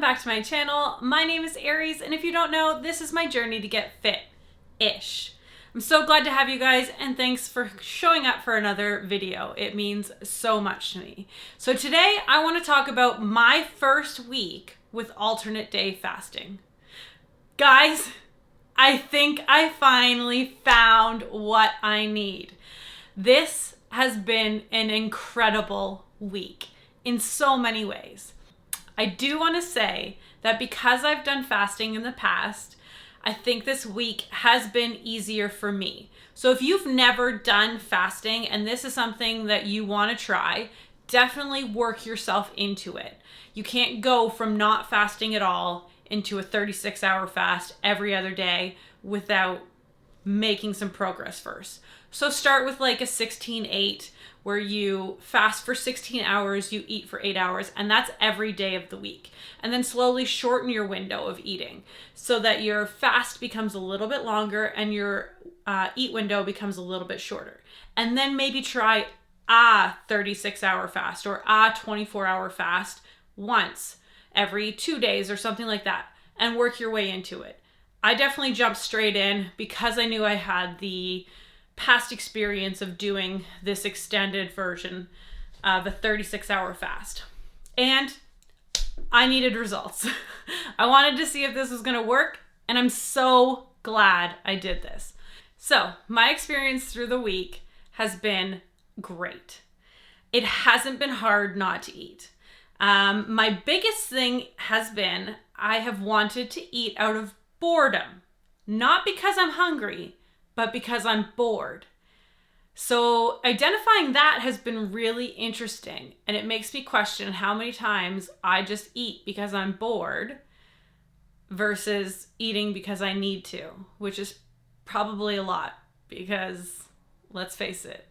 back to my channel. My name is Aries, and if you don't know, this is my journey to get fit-ish. I'm so glad to have you guys, and thanks for showing up for another video. It means so much to me. So today I want to talk about my first week with alternate day fasting. Guys, I think I finally found what I need. This has been an incredible week in so many ways. I do want to say that because I've done fasting in the past, I think this week has been easier for me. So if you've never done fasting and this is something that you want to try, definitely work yourself into it. You can't go from not fasting at all into a 36-hour fast every other day without making some progress first. So start with like a 16-8 where you fast for 16 hours, you eat for 8 hours, and that's every day of the week. And then slowly shorten your window of eating so that your fast becomes a little bit longer and your eat window becomes a little bit shorter. And then maybe try a 36-hour fast or a 24-hour fast once every 2 days or something like that, and work your way into it. I definitely jumped straight in because I knew I had the past experience of doing this extended version of a 36-hour fast. And I needed results. I wanted to see if this was going to work, and I'm so glad I did this. So my experience through the week has been great. It hasn't been hard not to eat. My biggest thing has been I have wanted to eat out of boredom, not because I'm hungry, but because I'm bored. So identifying that has been really interesting, and it makes me question how many times I just eat because I'm bored versus eating because I need to, which is probably a lot because let's face it,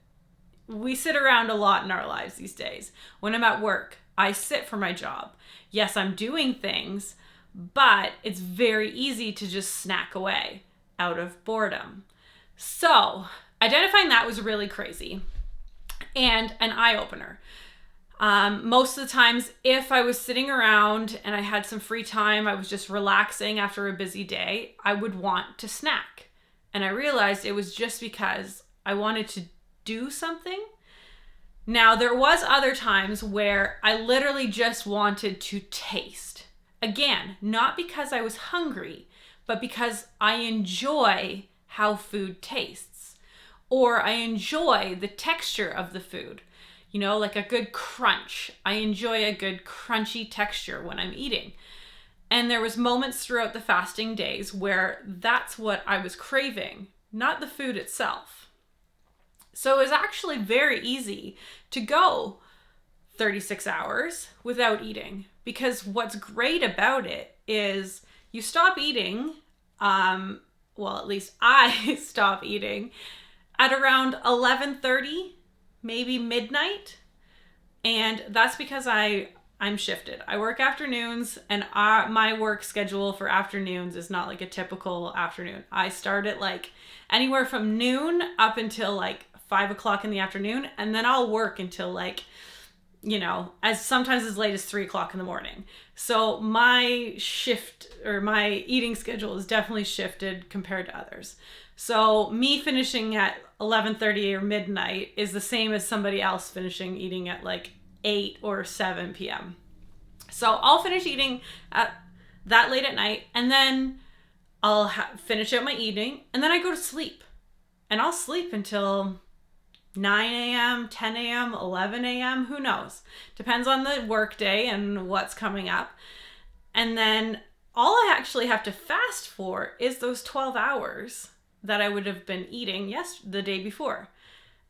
we sit around a lot in our lives these days. When I'm at work, I sit for my job. Yes, I'm doing things, but it's very easy to just snack away out of boredom. So identifying that was really crazy and an eye-opener. Most of the times, if I was sitting around and I had some free time, I was just relaxing after a busy day, I would want to snack. And I realized it was just because I wanted to do something. Now, there was other times where I literally just wanted to taste. Again, not because I was hungry, but because I enjoy how food tastes, or I enjoy the texture of the food, you know, like a good crunch. I enjoy a good crunchy texture when I'm eating. And there was moments throughout the fasting days where that's what I was craving, not the food itself. So it was actually very easy to go 36 hours without eating, because what's great about it is you stop eating, well, at least I stop eating at around 11:30, maybe midnight. And that's because I'm shifted. I work afternoons, and my work schedule for afternoons is not like a typical afternoon. I start at like anywhere from noon up until like 5 o'clock in the afternoon, and then I'll work until like, you know, sometimes as late as 3 o'clock in the morning. So my shift or my eating schedule is definitely shifted compared to others. So me finishing at 11:30 or midnight is the same as somebody else finishing eating at like 8 or 7 p.m. So I'll finish eating at that late at night, and then I'll finish out my eating, and then I go to sleep. And I'll sleep until 9 a.m., 10 a.m., 11 a.m., who knows? Depends on the work day and what's coming up. And then all I actually have to fast for is those 12 hours that I would have been eating the day before.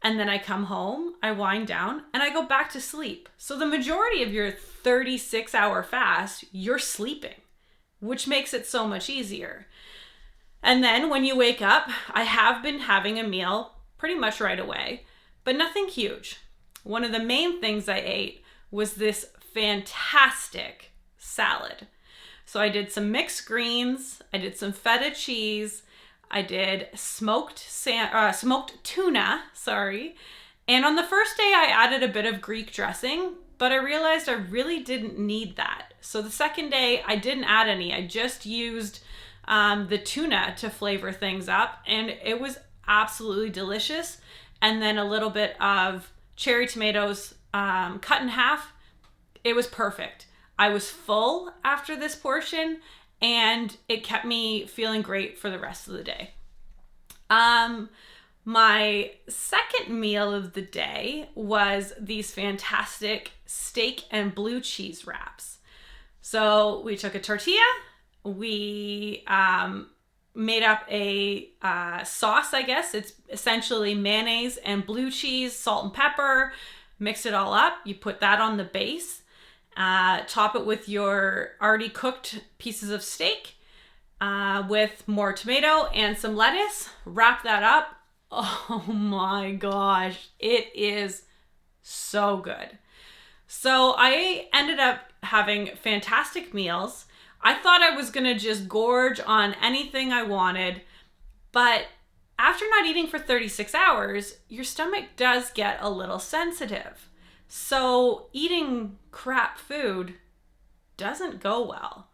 And then I come home, I wind down, and I go back to sleep. So the majority of your 36-hour fast, you're sleeping, which makes it so much easier. And then when you wake up, I have been having a meal pretty much right away, but nothing huge. One of the main things I ate was this fantastic salad. So I did some mixed greens, I did some feta cheese, I did smoked tuna, and on the first day I added a bit of Greek dressing, but I realized I really didn't need that. So the second day I didn't add any. I just used the tuna to flavor things up, and it was absolutely delicious. And then a little bit of cherry tomatoes cut in half. It was perfect. I was full after this portion, and it kept me feeling great for the rest of the day. My second meal of the day was these fantastic steak and blue cheese wraps. So we took a tortilla, we made up a sauce, I guess. It's essentially mayonnaise and blue cheese, salt and pepper, mix it all up. You put that on the base, top it with your already cooked pieces of steak with more tomato and some lettuce, wrap that up. Oh my gosh, it is so good. So I ended up having fantastic meals. I thought I was gonna just gorge on anything I wanted, but after not eating for 36 hours, your stomach does get a little sensitive. So eating crap food doesn't go well.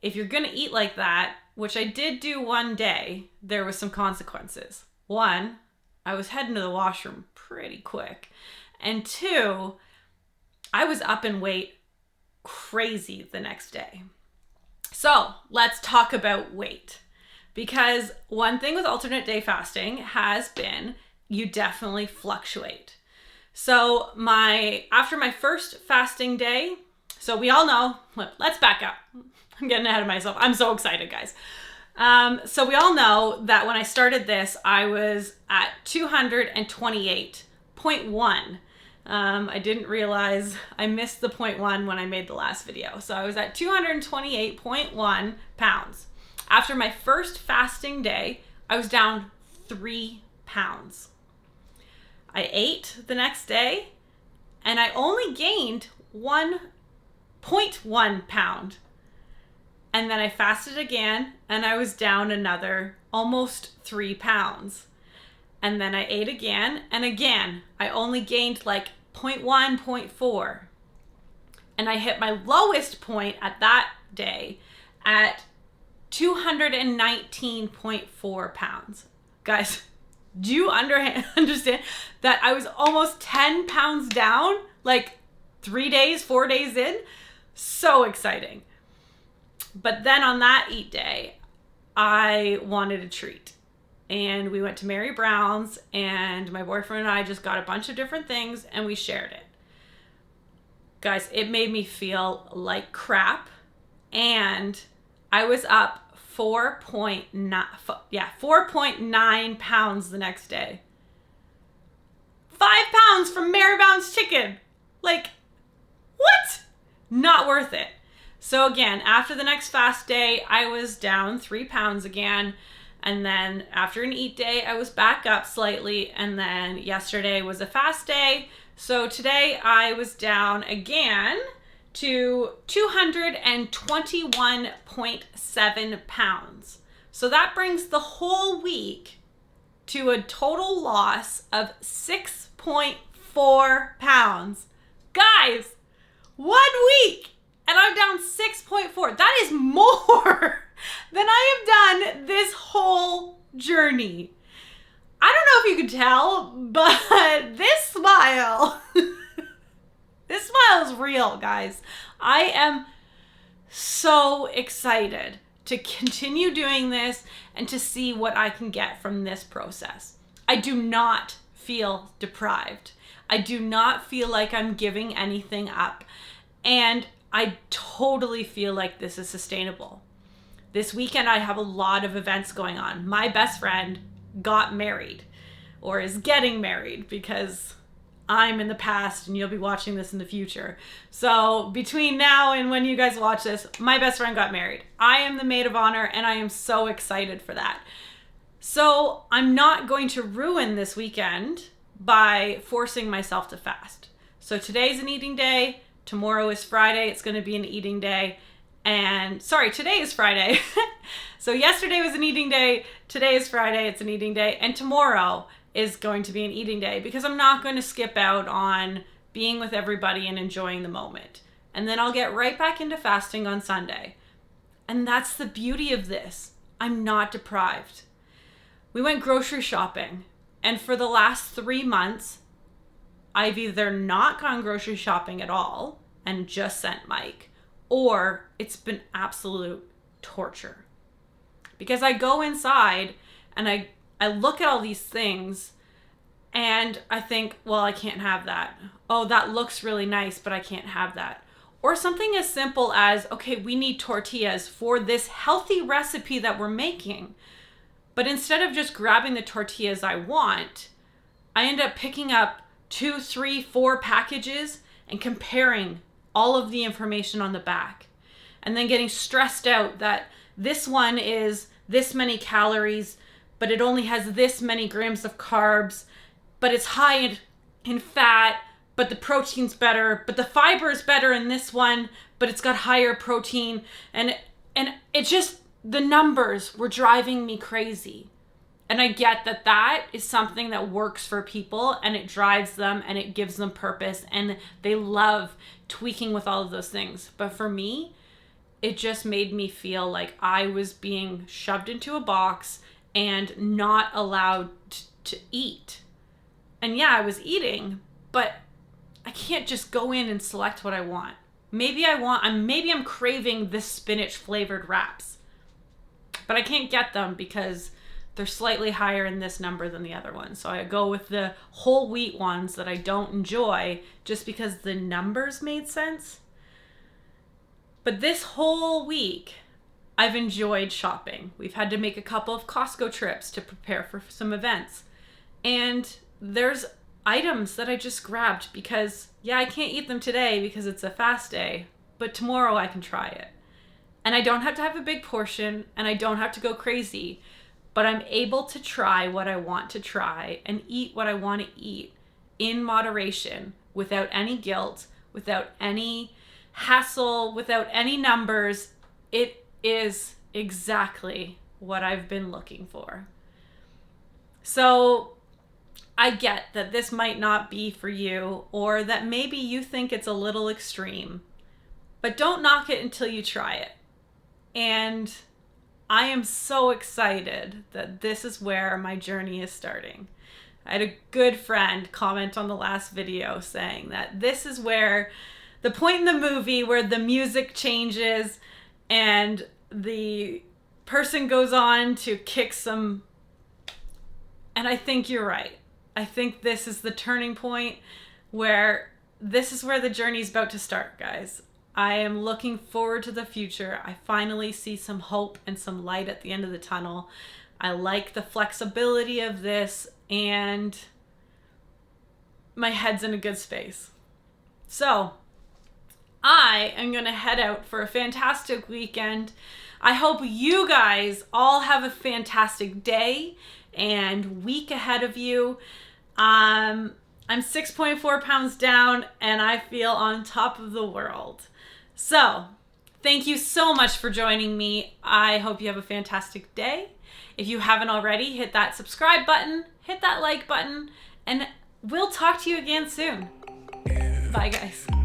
If you're gonna eat like that, which I did do one day, there was some consequences. One, I was heading to the washroom pretty quick. And two, I was up in weight crazy the next day. So let's talk about weight. Because one thing with alternate day fasting has been you definitely fluctuate. So after my first fasting day, so we all know, let's back up. I'm getting ahead of myself. I'm so excited, guys. So we all know that when I started this, I was at 228.1. I didn't realize I missed the 0.1 when I made the last video. So I was at 228.1 pounds. After my first fasting day, I was down 3 pounds. I ate the next day and I only gained 1.1 pound. And then I fasted again and I was down another almost 3 pounds. And then I ate again and again, I only gained like 0.1, 0.4. And I hit my lowest point at that day at 219.4 pounds. Guys, do you understand that I was almost 10 pounds down, like 4 days in? So exciting. But then on that eat day, I wanted a treat. And we went to Mary Brown's and my boyfriend and I just got a bunch of different things and we shared it. Guys, it made me feel like crap. And I was up 4.9 pounds the next day. 5 pounds from Mary Brown's chicken. Like, what? Not worth it. So again, after the next fast day, I was down 3 pounds again. And then after an eat day, I was back up slightly. And then yesterday was a fast day. So today I was down again to 221.7 pounds. So that brings the whole week to a total loss of 6.4 pounds. Guys, 1 week and I'm down 6.4. That is more than I have done this whole journey. I don't know if you can tell, but this smile, this smile is real, guys. I am so excited to continue doing this and to see what I can get from this process. I do not feel deprived. I do not feel like I'm giving anything up. And I totally feel like this is sustainable. This weekend, I have a lot of events going on. My best friend got married or is getting married because I'm in the past and you'll be watching this in the future. So between now and when you guys watch this, my best friend got married. I am the maid of honor and I am so excited for that. So I'm not going to ruin this weekend by forcing myself to fast. So today's an eating day. Tomorrow is Friday. It's going to be an eating day. And sorry, today is Friday. So yesterday was an eating day. Today is Friday. It's an eating day. And tomorrow is going to be an eating day because I'm not going to skip out on being with everybody and enjoying the moment. And then I'll get right back into fasting on Sunday. And that's the beauty of this. I'm not deprived. We went grocery shopping, and for the last 3 months, I've either not gone grocery shopping at all and just sent Mike, or it's been absolute torture. Because I go inside and I look at all these things and I think, well, I can't have that. Oh, that looks really nice, but I can't have that. Or something as simple as, okay, we need tortillas for this healthy recipe that we're making. But instead of just grabbing the tortillas I want, I end up picking up 2, 3, 4 packages and comparing all of the information on the back. And then getting stressed out that this one is this many calories, but it only has this many grams of carbs, but it's high in fat, but the protein's better, but the fiber is better in this one, but it's got higher protein. And it just, the numbers were driving me crazy. And I get that that is something that works for people and it drives them and it gives them purpose and they love tweaking with all of those things. But for me, it just made me feel like I was being shoved into a box and not allowed to eat. And yeah, I was eating, but I can't just go in and select what I want. Maybe I'm craving this spinach flavored wraps, but I can't get them because they're slightly higher in this number than the other ones. So I go with the whole wheat ones that I don't enjoy just because the numbers made sense. But this whole week, I've enjoyed shopping. We've had to make a couple of Costco trips to prepare for some events. And there's items that I just grabbed because, yeah, I can't eat them today because it's a fast day, but tomorrow I can try it. And I don't have to have a big portion and I don't have to go crazy, but I'm able to try what I want to try and eat what I want to eat in moderation without any guilt, without any hassle, without any numbers. It is exactly what I've been looking for. So I get that this might not be for you, or that maybe you think it's a little extreme, but don't knock it until you try it. And I am so excited that this is where my journey is starting. I had a good friend comment on the last video saying that this is where the point in the movie where the music changes and the person goes on to kick some. And I think you're right. I think this is the turning point where this is where the journey's about to start, guys. I am looking forward to the future. I finally see some hope and some light at the end of the tunnel. I like the flexibility of this and my head's in a good space. So I am going to head out for a fantastic weekend. I hope you guys all have a fantastic day and week ahead of you. I'm 6.4 pounds down and I feel on top of the world. So thank you so much for joining me. I hope you have a fantastic day. If you haven't already, hit that subscribe button, hit that like button, and we'll talk to you again soon. Bye, guys.